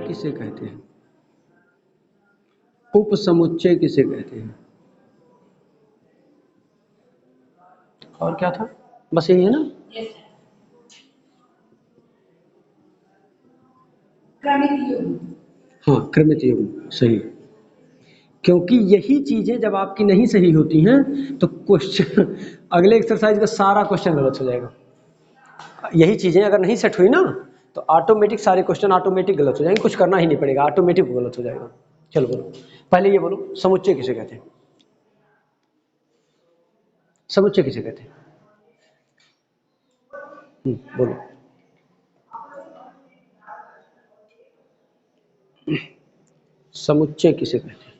किसे कहते हैं? उपसमुच्चय किसे कहते हैं? और क्या था? बस यही है ना? हाँ, क्रमित युग्म सही। क्योंकि यही चीजें जब आपकी नहीं सही होती हैं तो क्वेश्चन अगले एक्सरसाइज का सारा क्वेश्चन गलत हो जाएगा। यही चीजें अगर नहीं सेट हुई ना तो ऑटोमेटिक सारे क्वेश्चन ऑटोमेटिक गलत हो जाएंगे, कुछ करना ही नहीं पड़ेगा, ऑटोमेटिक गलत हो जाएगा। चलो बोलो, पहले ये बोलो, समुच्चय किसे कहते हैं? समुच्चय किसे कहते हैं? बोलो। समुच्चय किसे कहते हैं?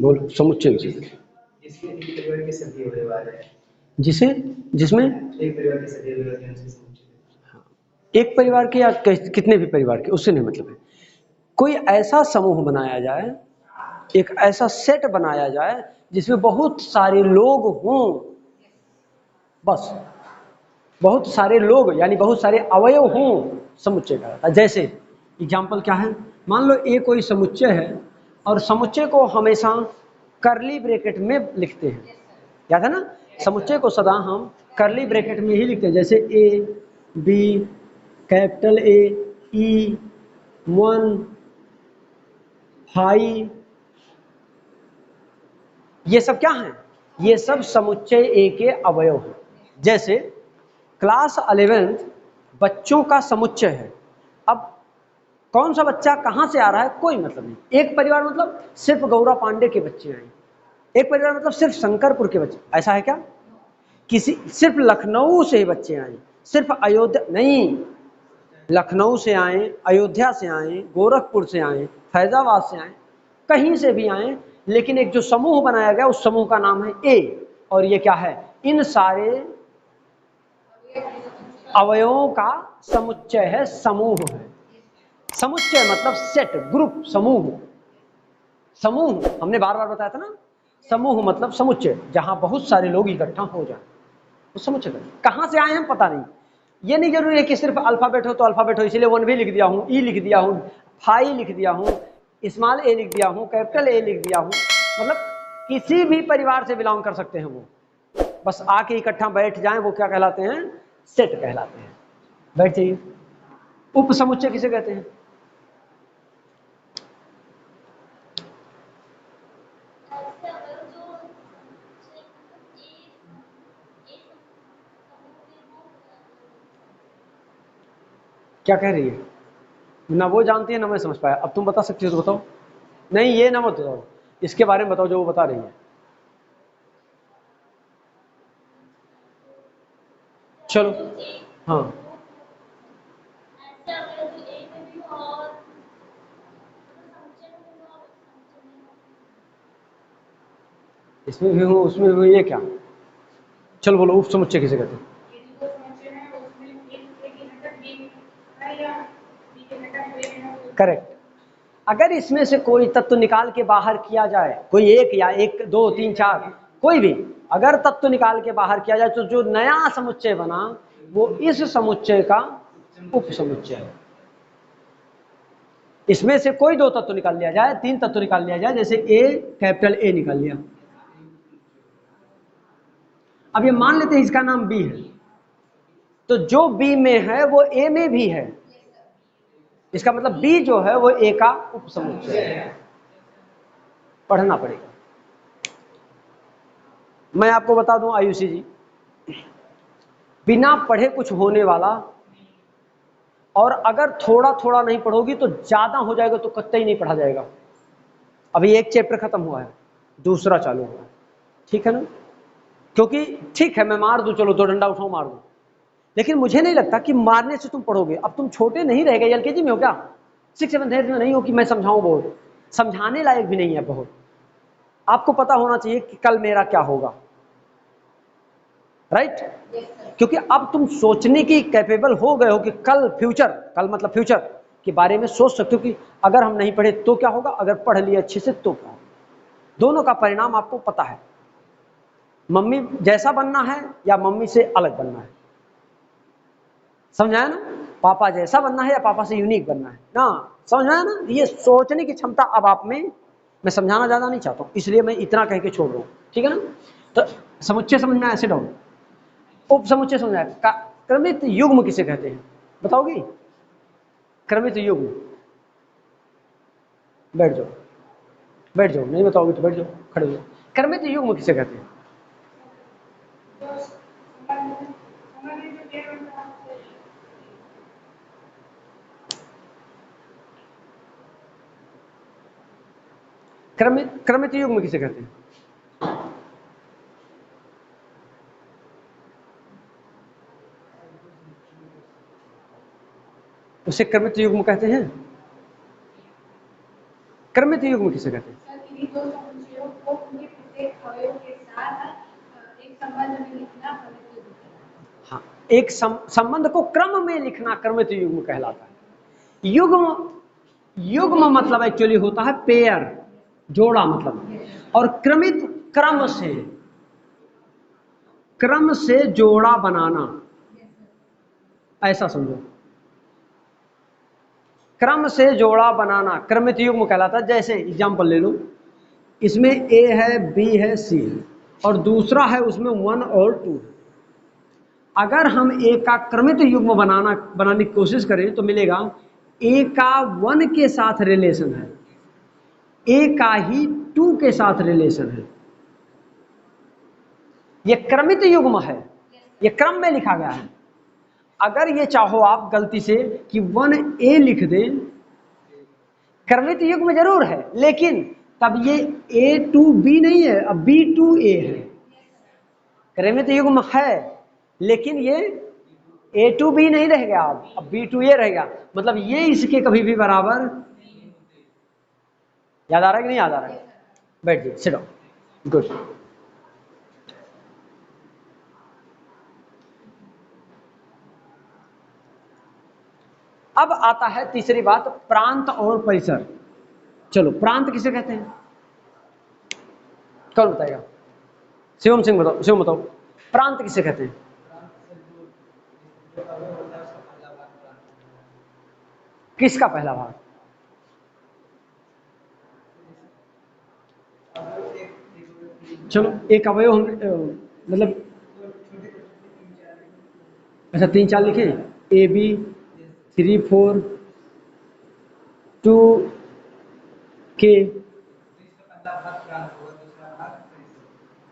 बोलो, समुच्चय किसे कहते हैं? जिसके एक परिवार के सभी अवयव हैं। जिसे जिसमें एक परिवार के सभी अवयव हैं, उसे समुच्चय। एक परिवार के या कितने भी परिवार के, उससे नहीं मतलब है। कोई ऐसा समूह बनाया जाए, एक ऐसा सेट बनाया जाए जिसमें बहुत सारे लोग हों, बस बहुत सारे लोग यानी बहुत सारे अवयव हों, समुच्चय कहलाता है। जैसे एग्जाम्पल क्या है, मान लो ए कोई समुच्चय है और समुच्चय को हमेशा करली ब्रैकेट में लिखते हैं, याद है ना? समुच्चय को सदा हम करली ब्रैकेट में ही लिखते हैं, जैसे ए बी कैपिटल ए ई 1 5, ये सब क्या हैं? ये सब समुच्चय ए के अवयव हैं। जैसे क्लास 11 बच्चों का समुच्चय है। अब कौन सा बच्चा कहां से आ रहा है कोई मतलब नहीं। एक परिवार मतलब सिर्फ गौरव पांडे के बच्चे आए, एक परिवार मतलब सिर्फ शंकरपुर के बच्चे, ऐसा है क्या? किसी सिर्फ लखनऊ से ही बच्चे आए, सिर्फ अयोध्या नहीं, लखनऊ से आए, अयोध्या से आए, गोरखपुर से आए, फैजाबाद से आए, कहीं से भी आए, लेकिन एक जो समूह बनाया गया उस समूह का नाम है ए। और ये क्या है? इन सारे अवयवों का समुच्चय है, समूह है। समुच्चय मतलब सेट, ग्रुप, समूह। समूह हमने बार बार बताया था ना, समूह मतलब समुच्चय, जहां बहुत सारे लोग इकट्ठा हो जाए तो समुच्चय। कहां से आए हम पता नहीं, ये नहीं जरूरी है कि सिर्फ अल्फाबेट हो तो अल्फाबेट हो, इसलिए 1 भी लिख दिया हूं, ई लिख दिया हूं, फाई लिख दिया हूं, स्मॉल ए लिख दिया हूं, कैपिटल ए लिख दिया हूं, मतलब किसी भी परिवार से बिलोंग कर सकते हैं वो, बस आके इकट्ठा बैठ जाएं, वो क्या कहलाते हैं? सेट कहलाते हैं। बैठ जाइए। उप समुच्चय किसे कहते हैं? क्या कह रही है? ना वो जानती है ना मैं समझ पाया। अब तुम बता सकती हो तो बताओ। नहीं ये ना मत बताओ, इसके बारे में बताओ जो वो बता रही है। चलो हाँ, इसमें भी हूँ उसमें भी हूँ, ये क्या? चलो बोलो, उप समुच्चय किसे कहते हैं? करेक्ट। अगर इसमें से कोई तत्व निकाल के बाहर किया जाए, कोई एक या 1 2 3 4 कोई भी अगर तत्व निकाल के बाहर किया जाए तो जो नया समुच्चय बना वो इस समुच्चय का उप समुच्चय है। इसमें से कोई 2 तत्व निकाल लिया जाए, 3 तत्व निकाल लिया जाए, जैसे ए कैपिटल ए निकाल लिया, अब ये मान लेते हैं इसका नाम बी है, तो जो बी में है वो ए में भी है, इसका मतलब बी जो है वो ए का उप समुच्चय है। पढ़ना पड़ेगा। मैं आपको बता दूं आयुषी जी, बिना पढ़े कुछ होने वाला, और अगर थोड़ा थोड़ा नहीं पढ़ोगी तो ज्यादा हो जाएगा, तो कतई नहीं पढ़ा जाएगा। अभी एक चैप्टर खत्म हुआ है, दूसरा चालू हुआ है, ठीक है ना? क्योंकि ठीक है मैं मार दूं, चलो 2 डंडा उठाओ मार दूं, लेकिन मुझे नहीं लगता कि मारने से तुम पढ़ोगे। अब तुम छोटे नहीं रह गए, एलकेजी में हो क्या? 6 7 8 में नहीं हो कि मैं समझाऊं, बहुत समझाने लायक भी नहीं है बहुत। आपको पता होना चाहिए कि कल मेरा क्या होगा, राइट? क्योंकि अब तुम सोचने की कैपेबल हो गए हो कि कल फ्यूचर, कल मतलब फ्यूचर के बारे में सोच सकते हो कि अगर हम नहीं पढ़े तो क्या होगा, अगर पढ़ लिए अच्छे से तो क्या होगा। दोनों का परिणाम आपको पता है। मम्मी जैसा बनना है या मम्मी से अलग बनना है, समझाया ना? पापा जैसा बनना है या पापा से यूनिक बनना है ना, समझाया ना? ये सोचने की क्षमता अब आप में, मैं समझाना ज्यादा नहीं चाहता हूँ, इसलिए मैं इतना कह के छोड़ रहा हूँ, ठीक है ना? तो समुच्चय समझ में ऐसे डाउन, उप समुच्चय समझ में, क्रमित युग्म किसे कहते हैं बताओगी? क्रमित युग्म, बैठ जाओ, बैठ जाओ, नहीं बताओगे तो बैठ जाओ, खड़े हो जाओ। क्रमित युग्म किसे कहते हैं? क्रमित युग्म किसे कहते हैं? उसे क्रमित युग्म कहते हैं। क्रमित युग्म किसे कहते हैं? हाँ, एक संबंध को क्रम में लिखना क्रमित युग्म कहलाता है। युग्म, युग्म मतलब एक्चुअली होता है पेयर, जोड़ा मतलब, और क्रमित क्रम से जोड़ा बनाना, ऐसा समझो। क्रम से जोड़ा बनाना क्रमित युग्म कहलाता है। जैसे एग्जांपल ले लो, इसमें ए है, बी है, सी है, और दूसरा है उसमें 1 और 2। अगर हम ए का क्रमित युग्म बनाने की कोशिश करें तो मिलेगा ए का 1 के साथ रिलेशन है, ए का ही 2 के साथ रिलेशन है। ये क्रमित युग्म है, ये क्रम में लिखा गया है। अगर ये चाहो आप गलती से कि 1A लिख दें, क्रमित युग्म जरूर है, लेकिन तब ये A2B नहीं है, अब B2A है। क्रमित युग्म है लेकिन ये A2B नहीं रह गया, अब B2A रहेगा, मतलब ये इसके कभी भी बराबर। याद आ रहा है कि नहीं याद आ रहा है? बैठ जाइए, सिट डाउन, गुड। अब आता है तीसरी बात, प्रांत और परिसर। चलो, प्रांत किसे कहते हैं? कौन बताएगा? शिवम सिंह बताओ, शिवम बताओ, प्रांत किसे कहते हैं? किसका पहला भाग? चलो, एक अवयव हम मतलब, अच्छा 3 4 लिखे, AB 3 4 2K,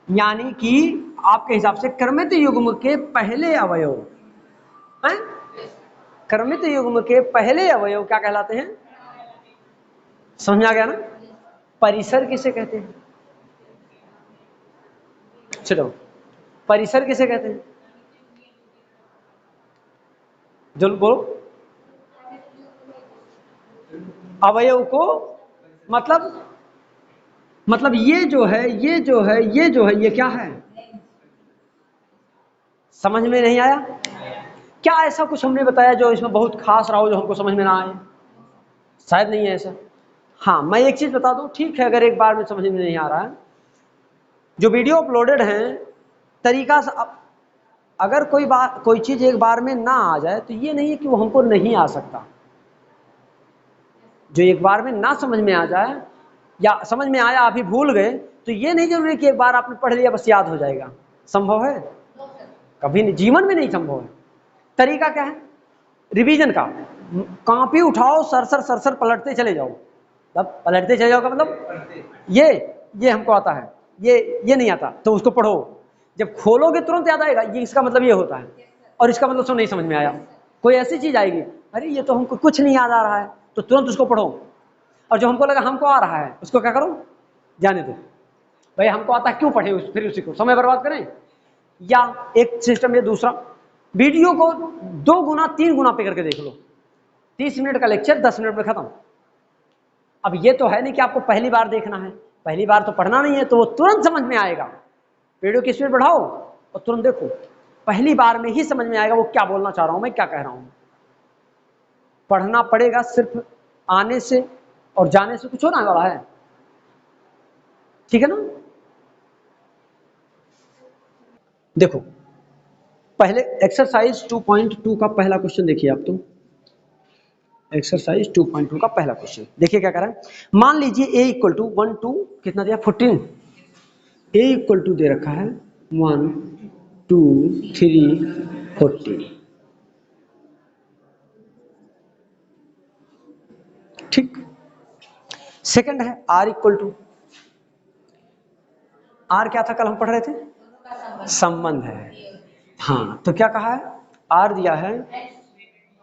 यानी कि आपके हिसाब से क्रमित युग्म के पहले अवयव हैं? क्रमित युग्म के पहले अवयव क्या कहलाते हैं? समझ आ गया ना? परिसर किसे कहते हैं? चलो, परिसर किसे कहते हैं? जो बोलो, अवयव को, मतलब ये जो है, ये जो है, ये जो है, ये क्या है? समझ में नहीं आया? क्या ऐसा कुछ हमने बताया जो इसमें बहुत खास रहा हो जो हमको समझ में ना आए? शायद नहीं है ऐसा। हाँ, मैं एक चीज बता दूं, ठीक है, अगर एक बार में समझ में नहीं आ रहा है, जो वीडियो अपलोडेड है, तरीका से अगर कोई चीज एक बार में ना आ जाए तो ये नहीं है कि वो हमको नहीं आ सकता। जो एक बार में ना समझ में आ जाए या समझ में आया अभी भूल गए, तो ये नहीं जरूरी कि एक बार आपने पढ़ लिया बस याद हो जाएगा। संभव है? कभी नहीं, जीवन में नहीं संभव है। तरीका क्या है रिवीजन का? कॉपी उठाओ, सरसर सरसर पलटते चले जाओ। तब पलटते चले जाओ का मतलब ये हमको आता है, ये नहीं आता तो उसको पढ़ो। जब खोलोगे तुरंत याद आएगा, ये इसका मतलब ये होता है, और इसका मतलब नहीं समझ में आया। कोई ऐसी चीज आएगी, अरे ये तो हमको कुछ नहीं याद आ रहा है, तो तुरंत उसको पढ़ो। और जो हमको लगा हमको आ रहा है उसको क्या करो, जाने दो भाई, हमको आता है क्यों पढ़े फिर उसी को समय बर्बाद करें। या एक सिस्टम, ये दूसरा, वीडियो को 2 गुना 3 गुना पे करके देख लो। 30 मिनट का लेक्चर 10 मिनट में खत्म। अब ये तो है नहीं कि आपको पहली बार देखना है, पहली बार तो पढ़ना नहीं है, तो वो तुरंत समझ में आएगा। वीडियो की स्पीड बढ़ाओ और तुरंत देखो, पहली बार में ही समझ में आएगा वो क्या बोलना चाह रहा हूं, मैं क्या कह रहा हूं। पढ़ना पड़ेगा, सिर्फ आने से और जाने से कुछ होने वाला है? ठीक है ना? देखो पहले एक्सरसाइज 2.2 का पहला क्वेश्चन देखिए आप। तो एक्सरसाइज 2.2 का पहला क्वेश्चन देखिए क्या कर रहा है। मान लीजिए a इक्वल टू 1 2 कितना दिया 14, a इक्वल टू दे रखा है 1 2 3 14, ठीक। सेकंड है r इक्वल टू, r क्या था कल हम पढ़ रहे थे, संबंध है। हाँ तो क्या कहा है, r दिया है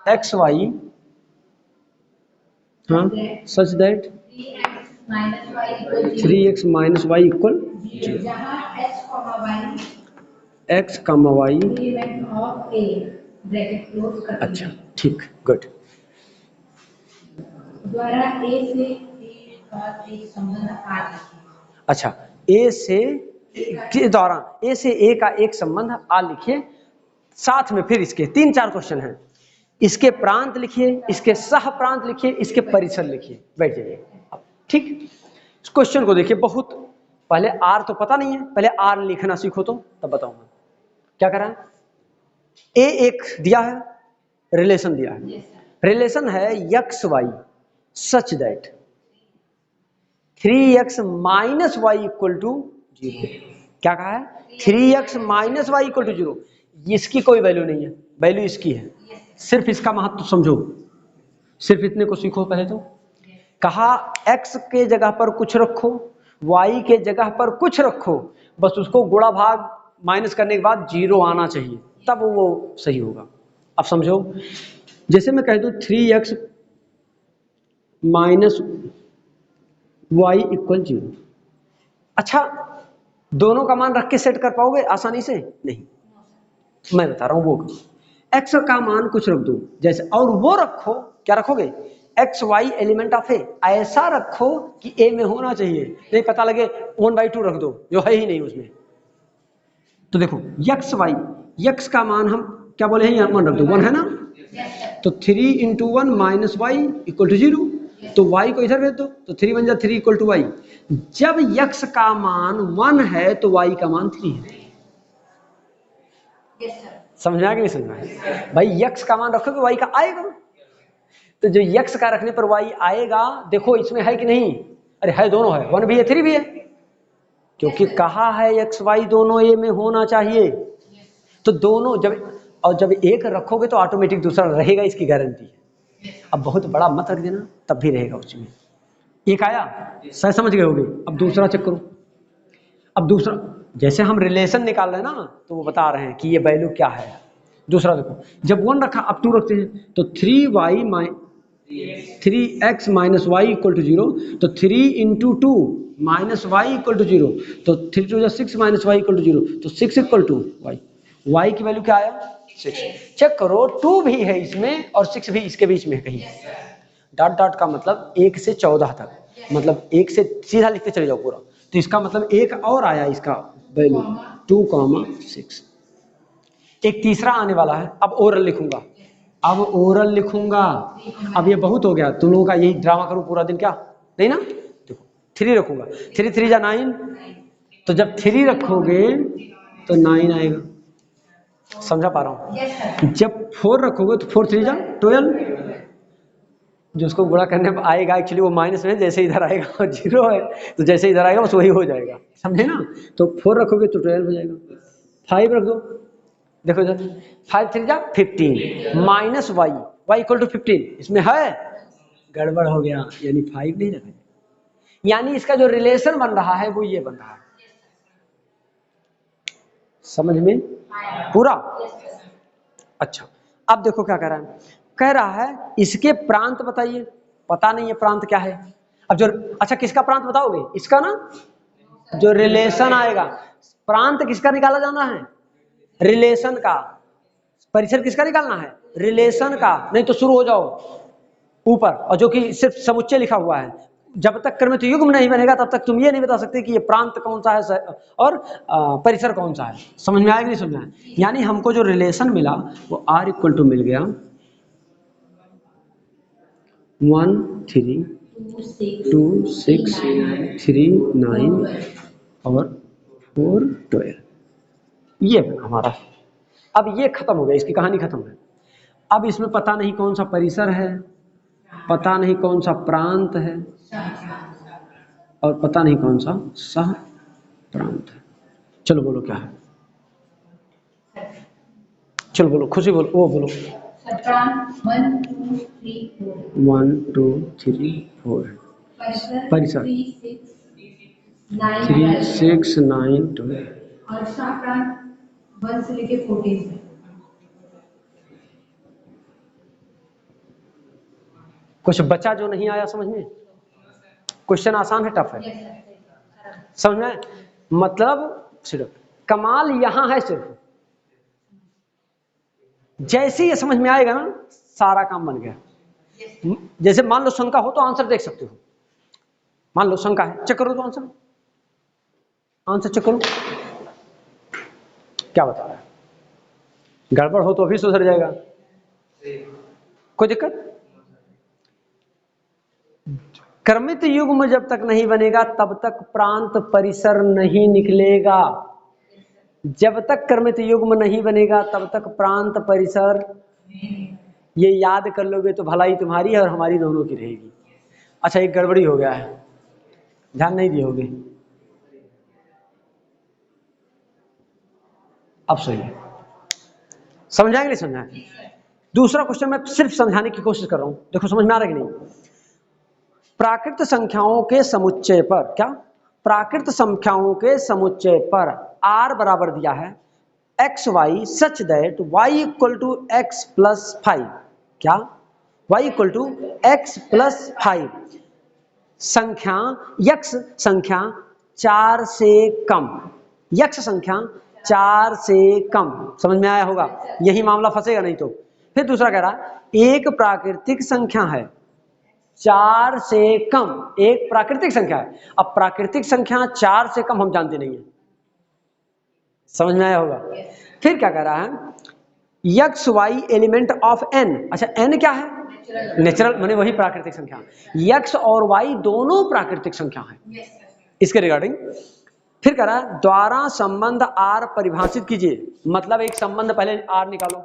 एक्स वाई, हाँ such that 3x minus y equal x comma y, अच्छा ठीक गुड। द्वारा ए से ए का एक संबंध आ लिखिए। अच्छा ए से के दौरान ए से ए का एक संबंध आ लिखिए। साथ में फिर इसके 3-4 क्वेश्चन हैं, इसके प्रांत लिखिए, इसके सह प्रांत लिखिए, इसके परिसर लिखिए। बैठ जाइए अब, ठीक। इस क्वेश्चन को देखिए, बहुत पहले आर तो पता नहीं है, पहले आर लिखना सीखो तो तब बताऊंगा क्या करा है। ए एक दिया है, रिलेशन दिया है, रिलेशन है x y such that 3x minus y equal to 0। क्या कहा है, 3x minus y equal to 0। इसकी कोई वैल्यू नहीं है, वैल्यू इसकी है। सिर्फ इसका महत्व समझो, सिर्फ इतने को सीखो। पहले तो कहा x के जगह पर कुछ रखो, y के जगह पर कुछ रखो, बस उसको गुणा भाग माइनस करने के बाद 0 आना चाहिए, तब वो सही होगा। अब समझो, जैसे मैं कह दूं 3x माइनस y इक्वल 0। अच्छा दोनों का मान रख के सेट कर पाओगे आसानी से? नहीं, मैं बता रहा हूं वो x का मान कुछ रख दो जैसे, और वो रखो, क्या रखोगे, एक्स वाई एलिमेंट ऑफ ए, ऐसा रखो कि ए में होना चाहिए, नहीं पता लगे 1/2 रख दो जो है ही नहीं उसमें। तो देखो एक्स वाई, एक्स का मान हम क्या बोले हैं, यहाँ मान रख दो 1 है ना, तो 3 into 1 minus y equal to 0, तो y को इधर भेज दो, तो 3 बन जाए 3 इक्वल टू वाई। जब x का मान 1 है तो y का मान 3 है। समझना कि नहीं समझना भाई, x का मान रखोगे y का आएगा, तो जो x का रखने पर y आएगा, देखो इसमें है कि नहीं, अरे है, दोनों है, 1 भी है 3 भी है, क्योंकि कहा है x y दोनों a में होना चाहिए। तो दोनों जब एक रखोगे तो ऑटोमेटिक दूसरा रहेगा, इसकी गारंटी है। अब बहुत बड़ा मत रख देना, तब भी रहेगा उसमें। एक आया, सही समझ गए होगे। अब दूसरा चेक करो। अब दूसरा, जैसे हम रिलेशन निकाल रहे हैं ना, तो वो बता रहे हैं कि ये वैल्यू क्या है। दूसरा देखो, जब 1 रखा, अब 2 रखते हैं, तो 3x minus y equal to 0, तो 3 into 2 minus y equal to 0, तो 3 two 6 minus y equal to 0, तो 6 इक्वल टू वाई। वाई की वैल्यू क्या आया, 6। चेक करो, 2 भी है इसमें और 6 भी इसके बीच में है कहीं। डॉट डॉट का मतलब 1 से 14 तक, मतलब 1 से सीधा लिखते चले जाओ पूरा, तो इसका मतलब एक और आया इसका वैल्यू 2,6। एक तीसरा आने वाला है, अब ओरल लिखूंगा, अब ओरल लिखूंगा। अब ये बहुत हो गया, तुम लोगों का यही ड्रामा करूं पूरा दिन, क्या नहीं ना। देखो 3 रखूंगा, 3 3 जा 9, तो जब 3 रखोगे तो 9 आएगा। समझा पा रहा हूं। जब 4 रखोगे तो 4 3 जा 12, जो उसको गुणा करने पर आएगा, एक्चुअली वो माइनस में, जैसे इधर आएगा और 0 है, तो जैसे इधर आएगा बस वही हो जाएगा, समझे ना। तो 4 रखोगे तो 12 हो जाएगा। 5 रख दो, देखो इधर 5 3 जा 15 minus y, y equal to 15, इसमें है गड़बड़ हो गया, यानी 5 नहीं रखा, यानी इसका जो रिलेशन बन रहा है वो ये बन रहा है। समझ में पूरा? अच्छा अब देखो क्या कह रहा है, कह रहा है इसके प्रांत बताइए, पता नहीं है प्रांत क्या है। अब जो, अच्छा किसका प्रांत बताओगे, इसका ना, जो रिलेशन आएगा। प्रांत किसका निकाला जाना है, रिलेशन का। परिसर किसका निकालना है, रिलेशन का। नहीं तो शुरू हो जाओ ऊपर, और जो कि सिर्फ समुच्चय लिखा हुआ है। जब तक क्रमित युग्म नहीं बनेगा तब तक तुम ये नहीं बता सकते कि ये प्रांत कौन सा है और परिसर कौन सा है। समझ में आएगा नहीं समझ में आया? यानी हमको जो रिलेशन मिला वो r इक्वल टू मिल गया 1 3 2 6 3 9 और 4 12। ये हमारा, अब ये खत्म हो गया, इसकी कहानी खत्म है। अब इसमें पता नहीं कौन सा परिसर है, पता नहीं कौन सा प्रांत है, और पता नहीं कौन सा सह प्रांत है। चलो बोलो क्या है, चलो बोलो, खुशी बोलो, वो बोलो। 1 2 3 4 1 2 3 4 परिसर 3 6 9 12 और शाप्रांत 1 से लेके 14 तक। कुछ बचा जो नहीं आया समझ में? क्वेश्चन आसान है टफ है? समझ में? मतलब सिर्फ कमाल यहां है, सिर्फ जैसे ये समझ में आएगा ना सारा काम बन गया। जैसे मान लो शंका हो तो आंसर देख सकते हो, मान लो शंका है, चेक करो तो आंसर, आंसर चेक करो क्या बता रहा है। गड़बड़ हो तो अभी सुधर जाएगा, कोई दिक्कत। क्रमित युग्म जब तक नहीं बनेगा तब तक प्रांत परिसर नहीं निकलेगा। जब तक क्रमित युग्म नहीं बनेगा तब तक प्रांत परिसर, ये याद कर लोगे तो भलाई तुम्हारी और हमारी दोनों की रहेगी। अच्छा एक गड़बड़ी हो गया है, ध्यान नहीं दिए होगे, अब सही है, समझाएंगे नहीं समझाएंगे? दूसरा क्वेश्चन मैं सिर्फ समझाने की कोशिश कर रहा हूं, देखो समझ में आ रहा है कि नहीं। प्राकृत संख्याओं के समुच्चय पर, क्या प्राकृत संख्याओं के समुच्चय पर r बराबर दिया है x y such that y equal to x plus 5, क्या y equal to x plus 5 संख्या यक्ष संख्या 4 से कम, यक्ष संख्या 4 से कम। समझ में आया होगा, यही मामला फंसेगा नहीं तो। फिर दूसरा कह रहा एक प्राकृतिक संख्या है 4 से कम, एक प्राकृतिक संख्या है। अब प्राकृतिक संख्या 4 से कम हम जानते नहीं है, समझ में आया होगा। फिर क्या कह रहा है, x y element of N, अच्छा एन क्या है, नेचुरल माने वही प्राकृतिक संख्या, यक्स और वाई दोनों प्राकृतिक संख्या है इसके रिगार्डिंग। फिर कह रहा है द्वारा संबंध आर परिभाषित कीजिए, मतलब एक संबंध पहले आर निकालो,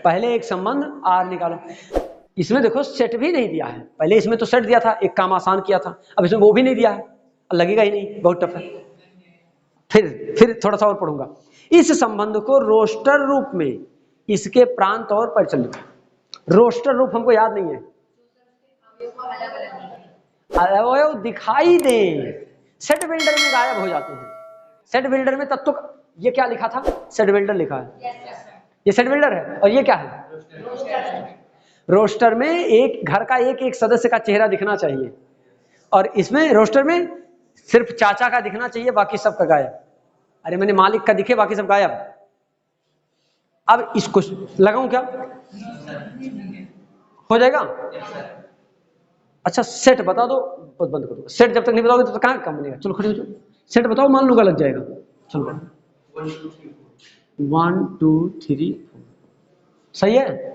पहले एक संबंध आर निकालो। इसमें देखो सेट भी नहीं दिया है, पहले इसमें तो सेट दिया था, एक काम आसान किया था, अब इसमें वो भी नहीं दिया है, लगेगा ही नहीं, बहुत टफ है। फिर थोड़ा सा और पढ़ूंगा। इस संबंध को रोस्टर रूप में इसके प्रांत और परिचय लिखो। रोस्टर रूप हमको याद नहीं है, अवयव दिखाई दे, सेट बिल्डर में गायब हो जाते हैं। सेट बिल्डर में तत्व, ये क्या लिखा था, सेट बिल्डर लिखा है, ये सेट बिल्डर है, और ये क्या है, रोस्टर में एक घर का एक एक सदस्य का चेहरा दिखना चाहिए, और इसमें रोस्टर में सिर्फ चाचा का दिखना चाहिए, बाकी सबका गायब। अरे मैंने मालिक का दिखे, बाकी सब गायब। अब इसको लगाऊं क्या, हो जाएगा? अच्छा सेट बता दो, बंद कर दो, सेट जब तक नहीं बताओगे तो कहां काम बनेगा। चलो खड़े हो जाओ, सेट बताओ, मान लूंगा लग जाएगा। चलो 1 2 3 4 सही है।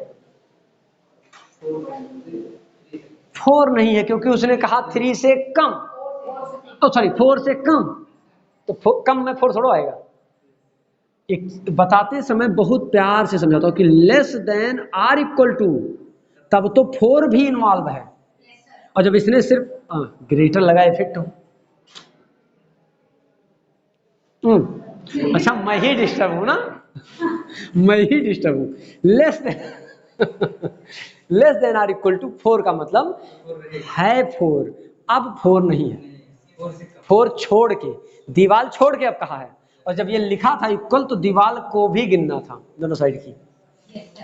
4 नहीं है क्योंकि उसने कहा 3 से कम, तो सॉरी 4 से कम, तो कम में 4 थोड़ा आएगा। एक बताते समय बहुत प्यार से समझाता हूं कि less than or equal to, तब तो 4 भी इन्वॉल्व है, और जब इसने सिर्फ ग्रेटर लगा इफेक्ट हो, अच्छा मैं ही डिस्टर्ब हूं ना, मैं ही डिस्टर्ब हूं। Less than or equal to 4 का मतलब है 4, अब 4 नहीं है, 4 छोड़ के, दीवार छोड़ के अब कहा है, और जब ये लिखा था इक्वल तो दीवार को भी गिनना था दोनों साइड की,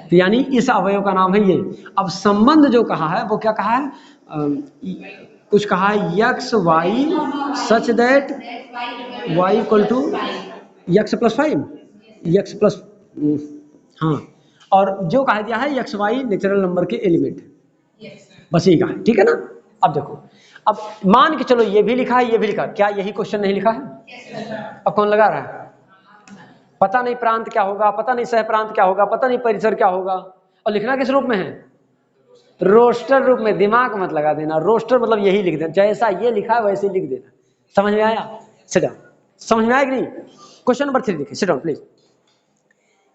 तो यानी इस अवयव का नाम है ये। अब संबंध जो कहा है वो क्या कहा है, कुछ कहा है x y such that y equal to x plus 5, x plus, हाँ, और जो कहा दिया है यक्स वाई नेचुरल नंबर के एलिमेंट है, बस यही कहा है, ठीक है ना। अब देखो, अब मान के चलो ये भी लिखा है, ये भी लिखा है, क्या यही क्वेश्चन नहीं लिखा है? अब कौन लगा रहा है? पता नहीं प्रांत क्या होगा, पता नहीं सह प्रांत क्या होगा, पता नहीं परिसर क्या होगा, और लिखना किस रूप में है, रोस्टर रूप में। दिमाग मत लगा देना, रोस्टर मतलब यही लिख देना, जैसा ये लिखा है वैसे लिख देना। समझ में आया? सीधा समझ में आया कि नहीं? क्वेश्चन नंबर 3 देखिए, सिट डाउन प्लीज।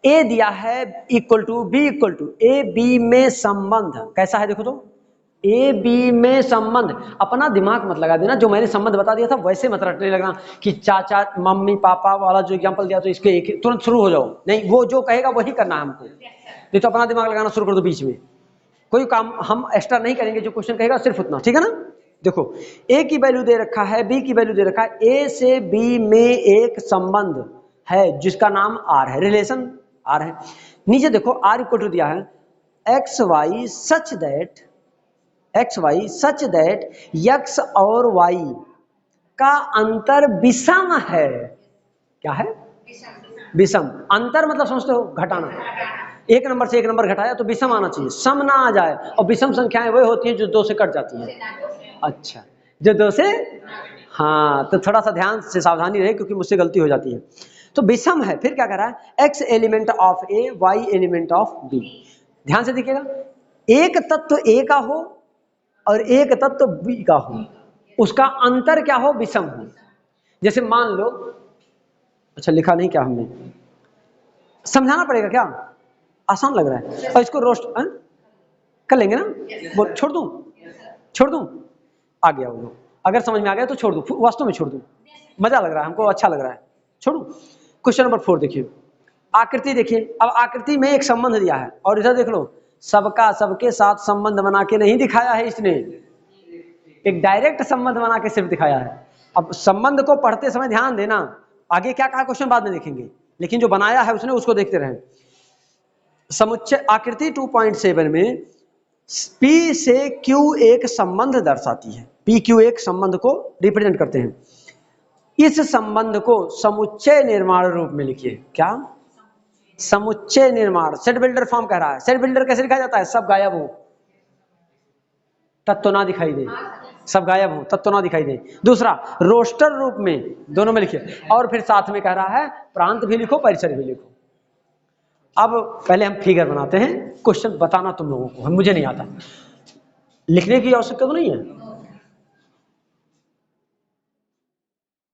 ए दिया है equal to B equal to, A B में संबंध कैसा है देखो तो, ए बी में संबंध। अपना दिमाग मत लगा देना, जो मैंने संबंध बता दिया था वैसे मत रटने लगना कि चाचा मम्मी पापा वाला जो एग्जांपल दिया तो इसके एक तुरंत शुरू हो जाओ, नहीं, वो जो कहेगा वही करना है हमको, नहीं तो अपना दिमाग लगाना शुरू कर दो बीच में। कोई काम हम एक्स्ट्रा नहीं करेंगे, जो क्वेश्चन कहेगा सिर्फ उतना, ठीक है ना। देखो ए की वैल्यू दे रखा है, बी की वैल्यू दे रखा है, ए से बी में एक संबंध है जिसका नाम आर है, रिलेशन आर है। नीचे देखो आर इक्वल टू दिया है x y such that x और वाई का अंतर विषम है। क्या है? विषम। अंतर मतलब समझते हो, घटाना। एक नंबर से एक नंबर घटाया तो विषम आना चाहिए, सम ना आ जाए। और विषम संख्याएं वही होती हैं जो 2 से कट जाती हैं। अच्छा, जो 2 से, हाँ, तो थोड़ा सा ध्यान से सावधानी रहे क्योंकि मुझसे गलती हो जाती है। तो विषम है, फिर क्या कर रहा है, x element of A y element of B. ध्यान से देखिएगा, एक तत्व ए का हो और एक तत्व बी का हो, उसका अंतर क्या हो, विषम हो। जैसे मान लो, अच्छा लिखा नहीं क्या हमने, समझाना पड़ेगा क्या, आसान लग रहा है। और इसको रोस्ट कर लेंगे ना, बोल छोड़ दूं आ गया वो, अगर समझ में आ गया तो छोड़ दूं, वास्तव में छोड़ दूं, मजा लग रहा है हमको, अच्छा लग रहा है, छोड़ू। क्वेश्चन नंबर 4 देखिए, आकृति देखिए। अब आकृति में एक संबंध दिया है और इधर देख लो, सबका सबके साथ संबंध बना के नहीं दिखाया है इसने, एक डायरेक्ट संबंध बना के सिर्फ दिखाया है। अब संबंध को पढ़ते समय ध्यान देना, आगे क्या कहा क्वेश्चन बाद में देखेंगे, लेकिन जो बनाया है उसने उसको देखते रहे। समुच्चय आकृति 2.7 में P से Q एक संबंध दर्शाती है, P Q एक संबंध को रिप्रेजेंट करते हैं। इस संबंध को समुच्चय निर्माण रूप में लिखिए। क्या? समुच्चय निर्माण। सेट बिल्डर फॉर्म कह रहा है, सेट बिल्डर कैसे लिखा जाता है, सब गायब हो, तत्व ना दिखाई दे, सब गायब हो, तत्व ना दिखाई दे। दूसरा रोस्टर रूप में, दोनों में लिखिए। और फिर साथ में कह रहा है प्रांत भी लिखो, परिसर भी लिखो। अब पहले हम फिगर बनाते हैं, क्वेश्चन बताना तुम लोगों को, मुझे नहीं आता, लिखने की आवश्यकता तो नहीं है।